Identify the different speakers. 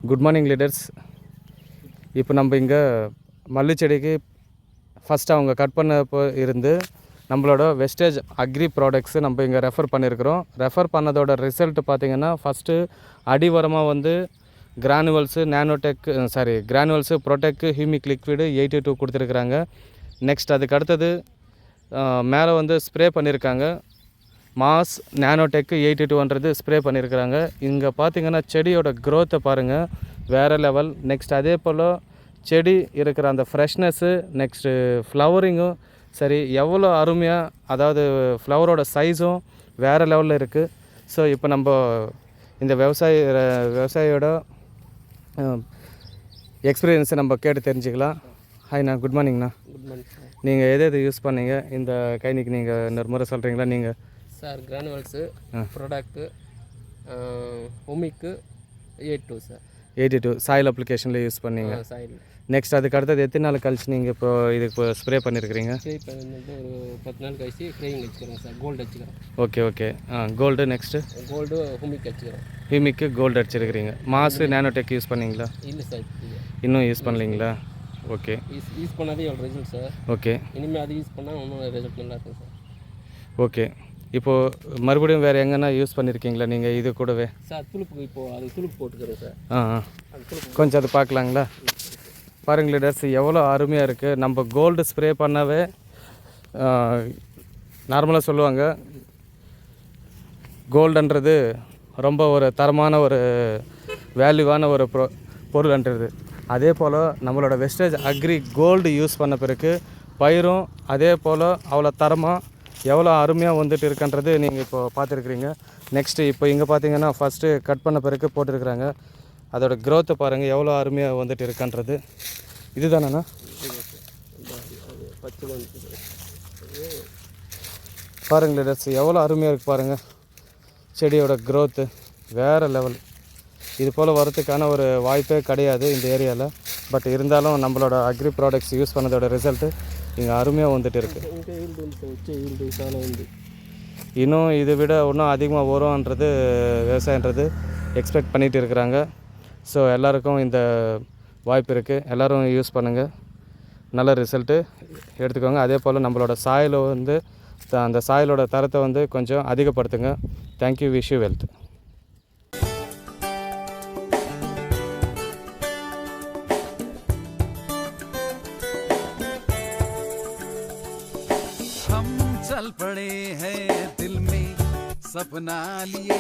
Speaker 1: Good morning leaders. இப்போ நம்ம இங்கே மல்லி செடிக்கு ஃபஸ்ட்டு அவங்க கட் பண்ணப்போ இருந்து நம்மளோட வெஸ்டேஜ் அக்ரி ப்ராடக்ட்ஸு நம்ம இங்கே ரெஃபர் பண்ணியிருக்கிறோம். ரெஃபர் பண்ணதோட ரிசல்ட் பார்த்திங்கன்னா ஃபஸ்ட்டு அடிவரமாக வந்து கிரானுவல்ஸு கிரானுவல்ஸு ப்ரோடெக்கு ஹியூமிக் லிக்விடு 82 கொடுத்துருக்குறாங்க. நெக்ஸ்ட் அதுக்கு அடுத்தது மேலே வந்து ஸ்ப்ரே பண்ணியிருக்காங்க. மாஸ் நானோடெக்கு 82 ஸ்ப்ரே பண்ணியிருக்கிறாங்க. இங்கே பார்த்திங்கன்னா செடியோட க்ரோத்தை பாருங்கள், வேறு லெவல். நெக்ஸ்ட் அதே போல் செடி இருக்கிற அந்த ஃப்ரெஷ்னஸ்ஸு, நெக்ஸ்ட்டு ஃப்ளவரிங்கும் சரி எவ்வளோ அருமையாக, அதாவது ஃப்ளவரோட சைஸும் வேறு லெவலில் இருக்குது. ஸோ இப்போ நம்ம இந்த விவசாயியோட எக்ஸ்பீரியன்ஸை நம்ம கேட்டு தெரிஞ்சுக்கலாம். ஹாய்ண்ணா, குட் மார்னிங்ண்ணா.
Speaker 2: Good morning sir.
Speaker 1: நீங்கள் எது யூஸ் பண்ணீங்க இந்த கைனிக்கு, நீங்கள் இன்னொரு முறை சொல்கிறீங்களா? நீங்கள்
Speaker 2: சார் கிரானுவல்ஸு, ப்ராடக்ட்டு, ஹோமிக்கு 82 சார்.
Speaker 1: 82 சாயில் அப்ளிகேஷனில் யூஸ் பண்ணீங்க.
Speaker 2: சாயில்.
Speaker 1: நெக்ஸ்ட் அதுக்கு அடுத்தது எத்தனை நாள் கழிச்சு நீங்கள் இப்போ ஸ்ப்ரே பண்ணியிருக்கிறீங்க?
Speaker 2: ஸ்ப்ரே பண்ணிட்டு ஒரு 10 நாள் கழிச்சு க்ரேயிங் வச்சுக்கிறோங்க சார். கோல்டு வச்சுக்கிறோம்.
Speaker 1: ஓகே. கோல்டு. நெக்ஸ்ட்டு
Speaker 2: கோல்டு ஹூமிக் வச்சுக்கிறோம்.
Speaker 1: ஹியூமிக்கு கோல்டு அடிச்சிருக்கிறீங்க. மாசு நானோடெக் யூஸ் பண்ணீங்களா?
Speaker 2: இல்லை சார்,
Speaker 1: இன்னும் யூஸ் பண்ணலீங்களா? ஓகே.
Speaker 2: யூஸ் பண்ணாதே எவ்வளோ ரிசல்ட் சார்.
Speaker 1: ஓகே.
Speaker 2: இனிமேல் அது யூஸ் பண்ணால் இன்னும் ரிசல்ட் நல்லா இருக்கும் சார்.
Speaker 1: ஓகே. இப்போது மறுபடியும் வேறு எங்கன்னா யூஸ் பண்ணியிருக்கீங்களா நீங்கள் இது கூடவே?
Speaker 2: சார் துளுப்பு, இப்போது அது துளுப்பு போட்டுக்கிறேன் சார்.
Speaker 1: அது துளுப்பு கொஞ்சம் அது பார்க்கலாங்களா? பாருங்கள் லீடர்ஸ், எவ்வளோ அருமையாக இருக்குது. நம்ம கோல்டு ஸ்ப்ரே பண்ணவே நார்மலாக சொல்லுவாங்க கோல்டுன்றது ரொம்ப ஒரு தரமான ஒரு வேல்யூவான ஒரு பொருள்ன்றது. அதே போல் நம்மளோட வெஸ்டேஜ் அக்ரி கோல்டு யூஸ் பண்ண பிறகு பயிரும் அதே போல் அவ்வளோ தரமாக எவ்வளோ அருமையாக வந்துட்டு இருக்குன்றது நீங்கள் இப்போ பார்த்துருக்குறீங்க. நெக்ஸ்ட்டு இப்போ இங்கே பார்த்தீங்கன்னா ஃபஸ்ட்டு கட் பண்ண பிறகு போட்டிருக்கிறாங்க. அதோட க்ரோத்தை பாருங்கள் எவ்வளோ அருமையாக வந்துட்டு இருக்குன்றது. இது தானேண்ணா? பாருங்கள் லீடர்ஸ், எவ்வளோ அருமையாக இருக்குது பாருங்கள். செடியோட க்ரோத்து வேறு லெவல். இது போல் வரத்துக்கான ஒரு வாய்ப்பே கிடையாது இந்த ஏரியாவில். பட் இருந்தாலும் நம்மளோட அக்ரி ப்ராடக்ட்ஸ் யூஸ் பண்ணதோட ரிசல்ட்டு இங்கே அருமையாக வந்துட்டு இருக்குது. இன்னும் இதை விட இன்னும் அதிகமாக வரும்ன்றது விவசாயன்றது எக்ஸ்பெக்ட் பண்ணிகிட்டு இருக்கிறாங்க. ஸோ எல்லாருக்கும் இந்த வாய்ப்பு இருக்குது. எல்லோரும் யூஸ் பண்ணுங்கள், நல்ல ரிசல்ட்டு எடுத்துக்கோங்க. அதே போல் நம்மளோட சாயில் வந்து அந்த சாயிலோட தரத்தை வந்து கொஞ்சம் அதிகப்படுத்துங்க. Thank you, wish you wealth.
Speaker 3: हम चल पड़े हैं दिल में सपना लिए